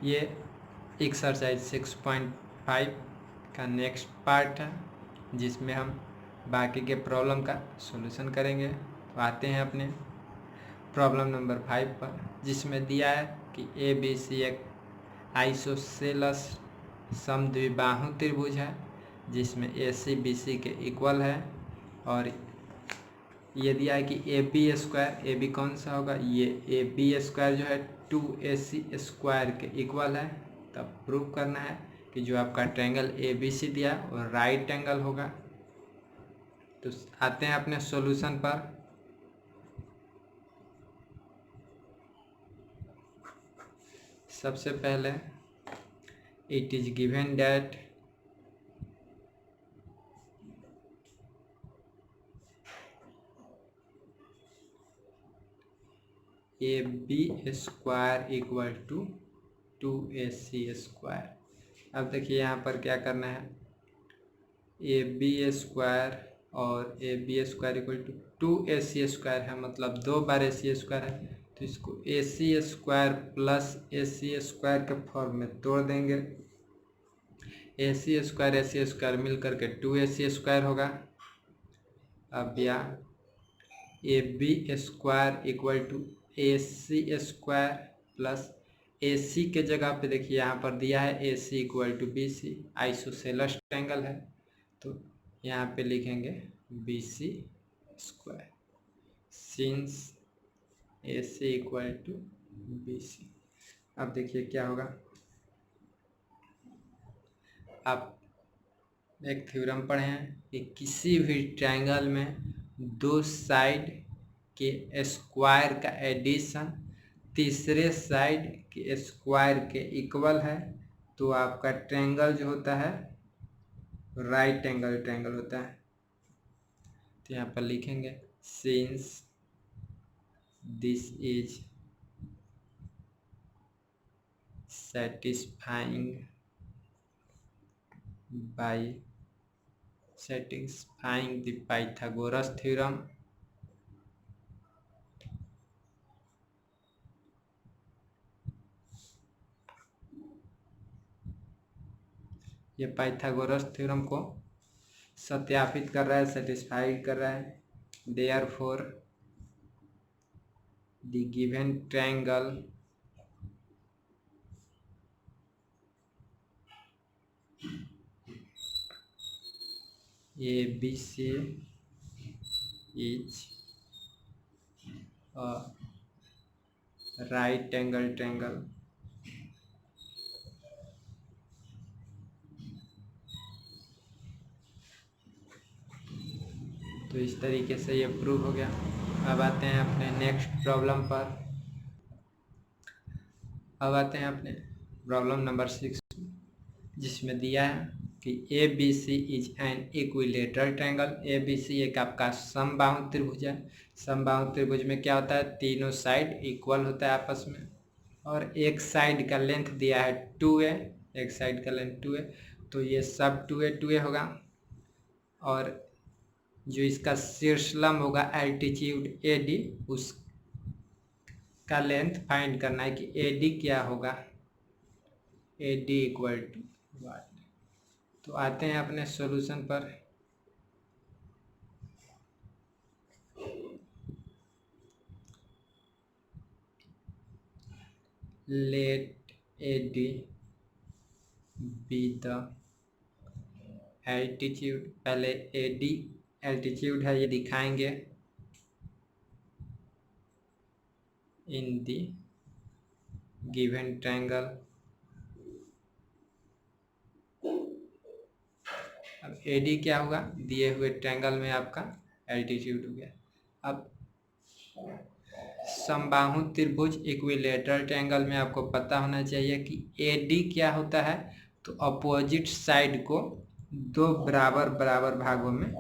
ये एक्सरसाइज 6.5 का next part है, जिसमें हम बाकी के प्रॉब्लम का सॉल्यूशन करेंगे। तो आते हैं अपने प्रॉब्लम नंबर 5 पर, जिसमें दिया है कि ए बी सी एक आइसोसेलस समद्विबाहु त्रिभुज है, जिसमें ए सी बी सी के इक्वल है। और ये दिया है कि A B square, A B कौन सा होगा, ये ए बी स्क्वायर जो है 2AC स्क्वायर के इक्वल है। तब प्रूव करना है कि जो आपका ट्रायंगल ए बी सी दिया वो राइट एंगल होगा। तो आते हैं अपने सॉल्यूशन पर। सबसे पहले it is given that A B square equal to 2AC square. अब देखिए यहाँ पर क्या करना है, ए बी स्क्वायर और A B square equal to 2AC square है, मतलब 2 बार AC स्क्वायर है। तो इसको AC square plus AC square के फॉर्म में तोड़ देंगे। AC स्क्वायर मिल करके 2AC स्क्वायर होगा। अब या A B square equal to AC square plus AC के जगह पे देखिए यहाँ पर दिया है AC equal to BC, isosceles triangle है, तो यहाँ पे लिखेंगे BC square since AC equal to BC। अब देखिए क्या होगा, आप एक थ्योरम पढ़े हैं कि किसी भी ट्रायंगल में दो साइड के स्क्वायर का एडिशन तीसरे साइड के स्क्वायर के इक्वल है, तो आपका ट्रायंगल जो होता है राइट एंगल ट्रायंगल होता है। तो यहाँ पर लिखेंगे since this is satisfying by satisfying the Pythagoras theorem, ये पाइथागोरस थ्योरम को सत्यापित कर रहा है, सेटिस्फाई कर रहा है। Therefore the given triangle ABC is a right angle triangle तो इस तरीके से ये प्रूव हो गया। अब आते हैं अपने नेक्स्ट प्रॉब्लम पर। अब आते हैं अपने प्रॉब्लम नंबर 6, जिसमें दिया है कि A B C is an equilateral triangle. A B C एक आपका समबाहु त्रिभुज है। समबाहु त्रिभुज में क्या होता है, तीनों साइड इक्वल होता है आपस में, और एक साइड का लेंथ दिया है 2a, एक साइड का लेंथ 2a, तो ये सब 2a होगा। और जो इसका शीर्षलंब होगा एल्टीट्यूड AD, उस का लेंथ फाइंड करना है कि AD क्या होगा, AD इक्वल टू व्हाट। तो आते हैं अपने सॉल्यूशन पर। Let AD be the altitude, पहले AD एल्टीट्यूड है ये दिखाएंगे इन द गिवन ट्रायंगल। अब AD क्या होगा, दिए हुए ट्रायंगल में आपका एल्टीट्यूड हो गया। अब समबाहु त्रिभुज इक्विलेटरल ट्रायंगल में आपको पता होना चाहिए कि AD क्या होता है, तो अपोजिट साइड को दो बराबर बराबर भागों में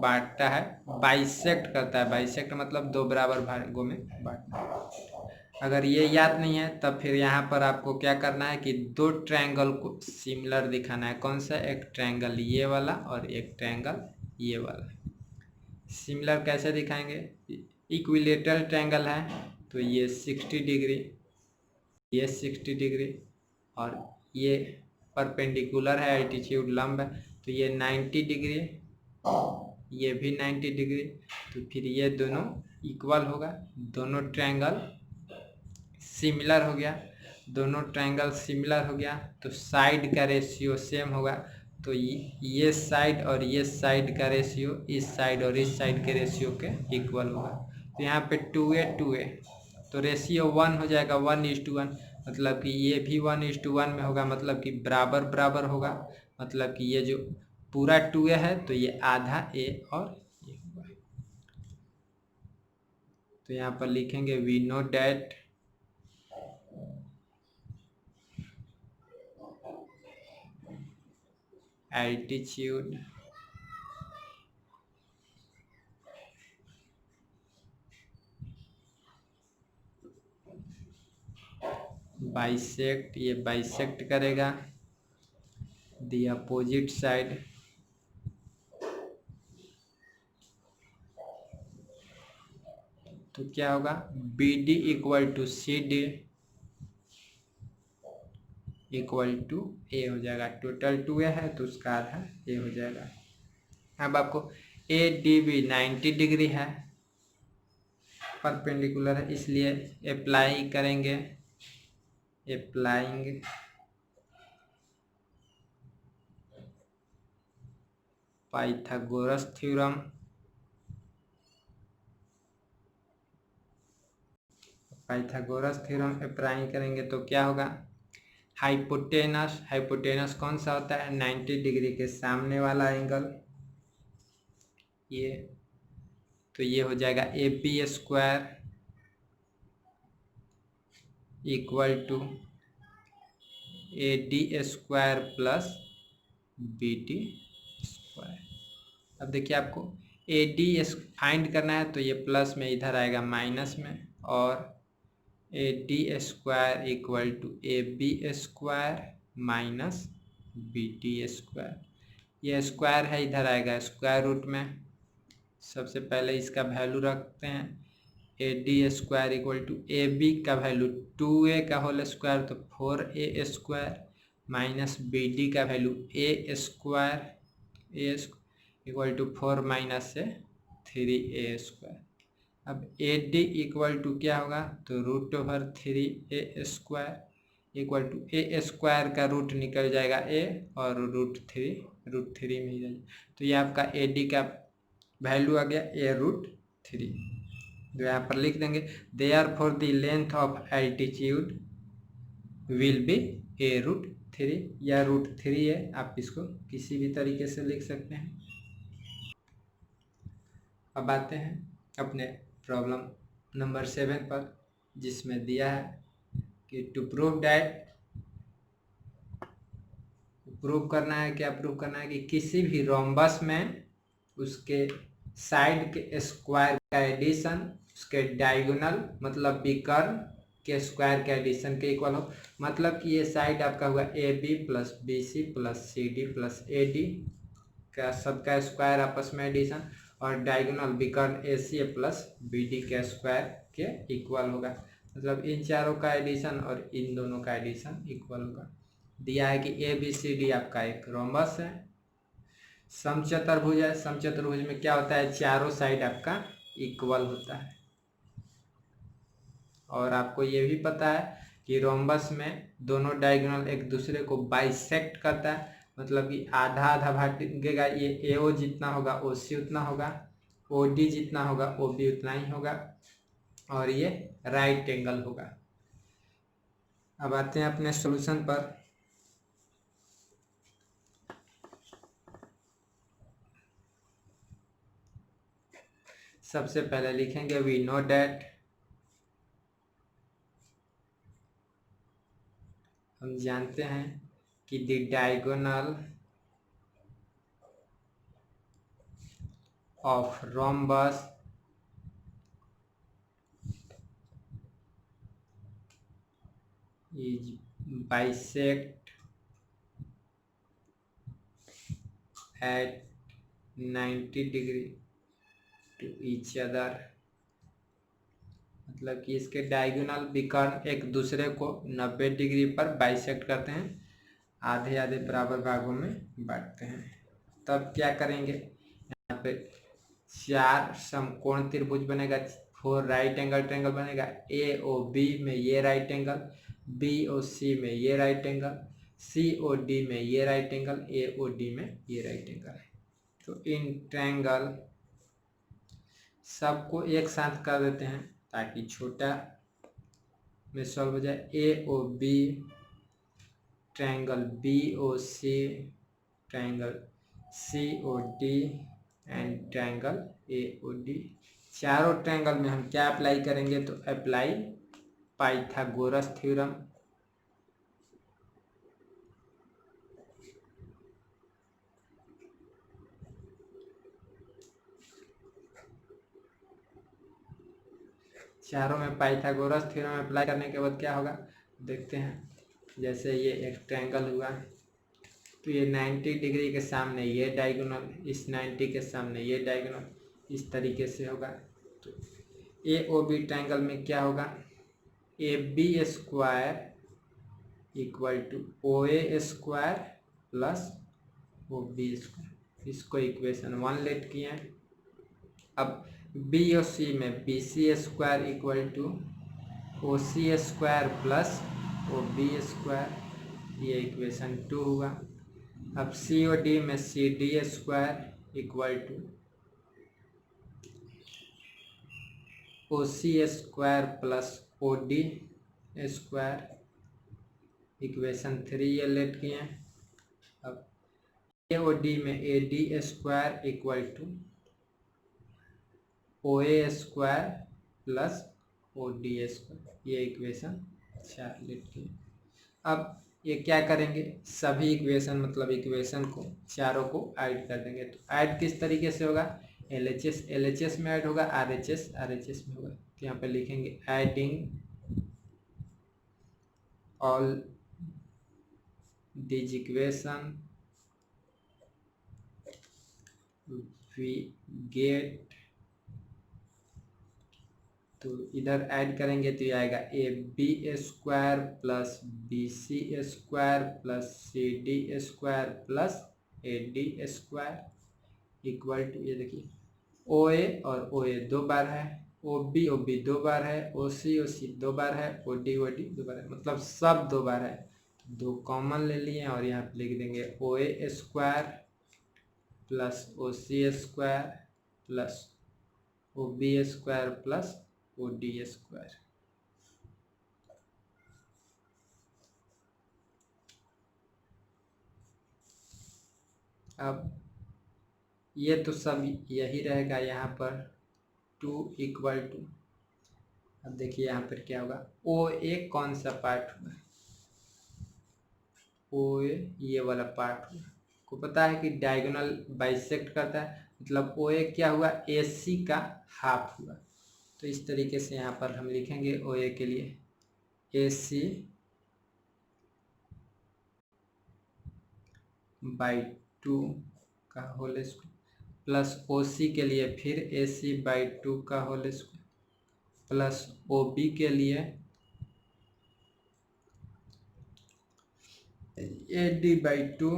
बांटता है, बाइसेक्ट करता है। बाइसेक्ट मतलब दो बराबर भागों में बांटना। अगर ये याद नहीं है तब फिर यहाँ पर आपको क्या करना है कि दो ट्रायंगल को सिमिलर दिखाना है। कौन सा, एक ट्रायंगल ये वाला और एक ट्रायंगल ये वाला। सिमिलर कैसे दिखाएंगे, इक्विलेटरल ट्रायंगल है तो ये 60 डिग्री, ये 60 डिग्री, और ये परपेंडिकुलर है, एल्टीट्यूड लंब है, तो ये 90 डिग्री, ये भी 90 डिग्री, तो फिर ये दोनों इक्वल होगा। दोनों ट्रायंगल सिमिलर हो गया, दोनों ट्रायंगल सिमिलर हो गया, तो साइड का रेशियो सेम होगा। तो ये साइड और ये साइड का रेशियो इस साइड और इस साइड के रेशियो के इक्वल होगा। तो यहाँ पे 2a 2a, तो रेशियो 1 हो जाएगा, 1:1, मतलब कि ये भी 1:1 में होगा, मतलब कि बराबर बराबर होगा। मतलब कि ये जो पूरा 2a है तो ये आधा a और ये होगा। तो यहाँ पर लिखेंगे we know that altitude bisect, ये बाइसेक्ट करेगा दी अपोजिट साइड, तो क्या होगा, B D equal to C D equal to A हो जाएगा। टोटल 2a है तो उसका आधा ए हो जाएगा। अब आपको ए डी बी 90 डिग्री है, परपेंडिकुलर है, इसलिए अप्लाई करेंगे, applying Pythagoras theorem, Pythagoras theorem apply करेंगे तो क्या होगा, हाइपोटेनस, हाइपोटेनस कौन सा होता है, 90 डिग्री के सामने वाला एंगल, ये तो ये हो जाएगा A B square equal to A D square plus B T square. अब देखिए आपको ए डी फाइंड करना है, तो ये प्लस में इधर आएगा माइनस में, और A D square equal to A B square minus B T square. ये स्क्वायर है, इधर आएगा स्क्वायर रूट में। सबसे पहले इसका वैल्यू रखते हैं, A D square equal to A B का वैल्यू 2a का होल स्क्वायर तो 4a square minus B D का value A square A equal to 4 minus से 3a स्क्वायर। अब ए डी इक्वल टू क्या होगा, तो √3a square equal to A square का रूट निकल जाएगा a और √3 में ही रहेगा। तो ये आपका ए डी का वैल्यू आ गया a√3। जो यहाँ पर लिख देंगे, therefore the length of altitude will be a√3, या √3 है, आप इसको किसी भी तरीके से लिख सकते हैं। अब आते हैं अपने प्रॉब्लम नंबर 7 पर, जिसमें दिया है कि टू प्रूव डैट, प्रूव करना है, क्या प्रूव करना है कि किसी भी रोम्बस में उसके साइड के स्क्वायर का एडिशन उसके डायगोनल मतलब विकर्ण के स्क्वायर के एडिशन के इक्वल हो। मतलब कि ये साइड आपका हुआ A B plus B C plus C D plus A D का सबका स्क्वायर आपस में एडिशन, और डायगोनल विकर्ण A C A plus B D के स्क्वायर के इक्वल होगा। मतलब इन चारों का एडिशन और इन दोनों का एडिशन इक्वल होगा। दिया है कि ए बी सी डी आपका एक रोम्बस है, समचतुर्भुज है। समचतुर्भुज में क्या होता है, चारों साइड आपका इक्वल होता है। और आपको ये भी पता है कि रोम्बस में दोनों डायगोनल एक दूसरे को बाइसेक्ट करता है, मतलब कि आधा आधा भागेगा, ये ए ओ जितना होगा ओ सी उतना होगा, ओ डी जितना होगा ओ बी उतना ही होगा, और ये राइट एंगल होगा। अब आते हैं अपने सॉल्यूशन पर। सबसे पहले लिखेंगे वी नो डैट, हम जानते हैं कि the diagonal of rhombus is bisect at 90 degree to each other मतलब कि इसके डायगोनल विकर्ण एक दूसरे को 90 डिग्री पर बाइसेक्ट करते हैं, आधे आधे बराबर भागों में बांटते हैं। तब क्या करेंगे, यहाँ पे 4 समकोण त्रिभुज बनेगा, 4 राइट एंगल ट्रायंगल बनेगा। ए ओ बी में ये राइट एंगल, बी ओ सी में ये राइट एंगल, सी ओ डी में ये राइट एंगल, ए ओ डी में ये राइट एंगल है। तो इन ट्रायंगल सबको एक साथ कर देते हैं ताकि छोटा में सॉल्व हो जाए। A O B triangle, B O C triangle, C O D and triangle A O D. चारों ट्रायंगल में हम क्या अप्लाई करेंगे, तो अप्लाई पाइथागोरस थ्योरम। चारों में पाइथागोरस थ्योरम अप्लाई करने के बाद क्या होगा देखते हैं। जैसे ये एक ट्रायंगल हुआ, तो ये 90 डिग्री के सामने ये डायगोनल, इस 90 के सामने ये डायगोनल, इस तरीके से होगा। तो ए ओ बी ट्रायंगल में क्या होगा, A B square equal to O A square plus O B square. इसको इक्वेशन 1 लेट किए हैं। अब बी और सी में B C square equal to O C square plus O B square, ये इक्वेशन 2 हुआ। अब सी ओ डी में C D square equal to O C square plus O D square, equation 3 ये late किए हैं। अब ए O D में A D square equal to O A square plus O D square, ये equation 4 let किए। अब ये क्या करेंगे, सभी इक्वेशन मतलब इक्वेशन को चारों को ऐड कर देंगे। तो ऐड किस तरीके से होगा, LHS में ऐड होगा, RHS में होगा। तो यहाँ पे लिखेंगे adding all this equation we get, तो इधर ऐड करेंगे तो ये आएगा A B square plus B C square plus C D square plus A D square equal to, ये देखिए ओ ए और ओ ए 2 बार है, ओ बी 2 बार है, ओ सी 2 बार है, ओ डी 2 बार है, मतलब सब 2 बार है। 2 कॉमन ले लिए और यहाँ पे लिख देंगे O A square plus O C square plus O B square plus O D square. अब ये तो सब यही रहेगा यहाँ पर 2 इक्वल टू, अब देखिए यहाँ पर क्या होगा, ओ ए कौन सा पार्ट हुआ, ओ ए ये वाला पार्ट हुआ। को पता है कि डायगोनल बाइसेक्ट करता है, मतलब ओ ए क्या हुआ, ए सी का हाफ हुआ। तो इस तरीके से यहाँ पर हम लिखेंगे ओ ए के लिए ए सी बाई 2 का whole square plus O C के लिए फिर ए सी बाई 2 का whole square plus O B के लिए ए डी बाई 2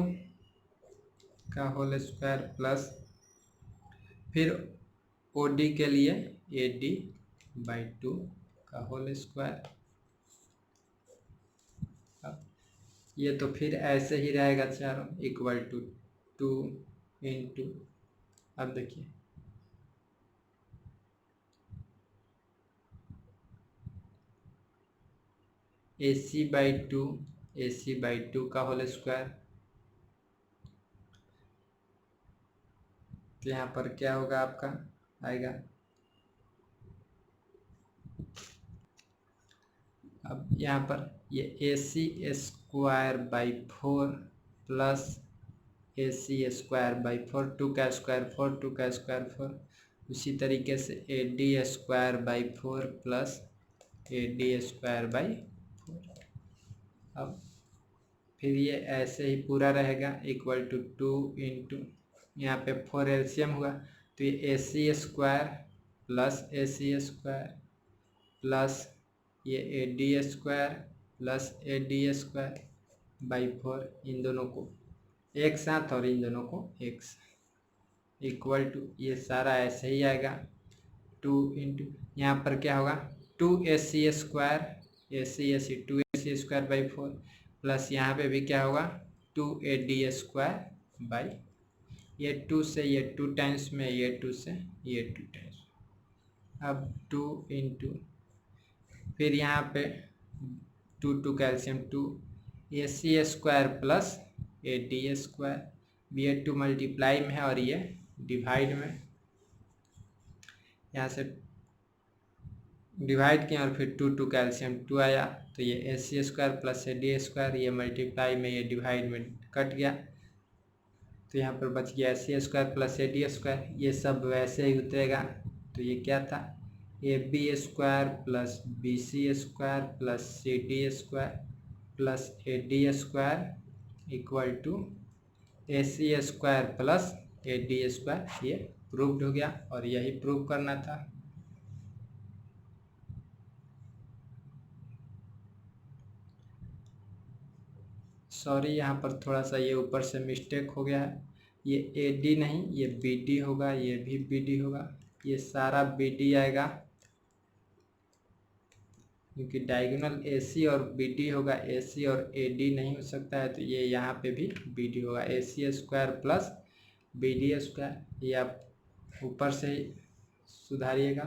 का होल स्क्वायर प्लस फिर ओ डी के लिए ए डी बाई 2 का होल स्क्वायर। ये तो फिर ऐसे ही रहेगा चारों इक्वल टू 2 इंटू, अब देखिए ए सी बाई 2 का होल स्क्वायर। तो यहाँ पर क्या होगा, आपका आएगा, अब यहाँ पर ये A C square by 4 plus A C square by 4, 2 का स्क्वायर 4, 2 का स्क्वायर 4, उसी तरीके से ए D square by 4 plus A D square by 4। अब फिर ये ऐसे ही पूरा रहेगा इक्वल टू 2 इंटू, यहाँ पे 4 एलसीएम हुआ तो ये A C square plus A C square plus ये AD² प्लस AD² बाई 4, इन दोनों को एक साथ और इन दोनों को एक साथ इक्वल टू, ये सारा ऐसे ही आएगा 2 इंटू यहाँ पर क्या होगा 2AC² 2AC² बाई 4 प्लस यहाँ पे भी क्या होगा 2AD² बाई, ये 2 से ये 2 टाइम्स में, ये 2 से ये 2 टाइम्स। अब 2 इंटू फिर यहाँ पे 2 कैल्शियम 2 AC² प्लस AD², ये 2 मल्टीप्लाई में है और ये डिवाइड में, यहाँ से डिवाइड किया और फिर 2 कैल्शियम 2 आया, तो ये AC² प्लस AD², ये मल्टीप्लाई में ये डिवाइड में कट गया, तो यहाँ पर बच गया AC² प्लस AD², ये सब वैसे ही उतरेगा। तो ये क्या था AB² plus BC² plus CD² plus AD² equal to AC² plus AD², ये प्रूव्ड हो गया और यही प्रूव करना था। सॉरी, यहाँ पर थोड़ा सा ये ऊपर से मिस्टेक हो गया है, ये AD नहीं ये BD होगा, ये भी BD होगा, ये सारा BD आएगा क्योंकि डायगोनल AC और BD होगा, AC और AD नहीं हो सकता है, तो ये यहाँ पे भी BD होगा, AC² प्लस BD², ये आप ऊपर से ही सुधारिएगा।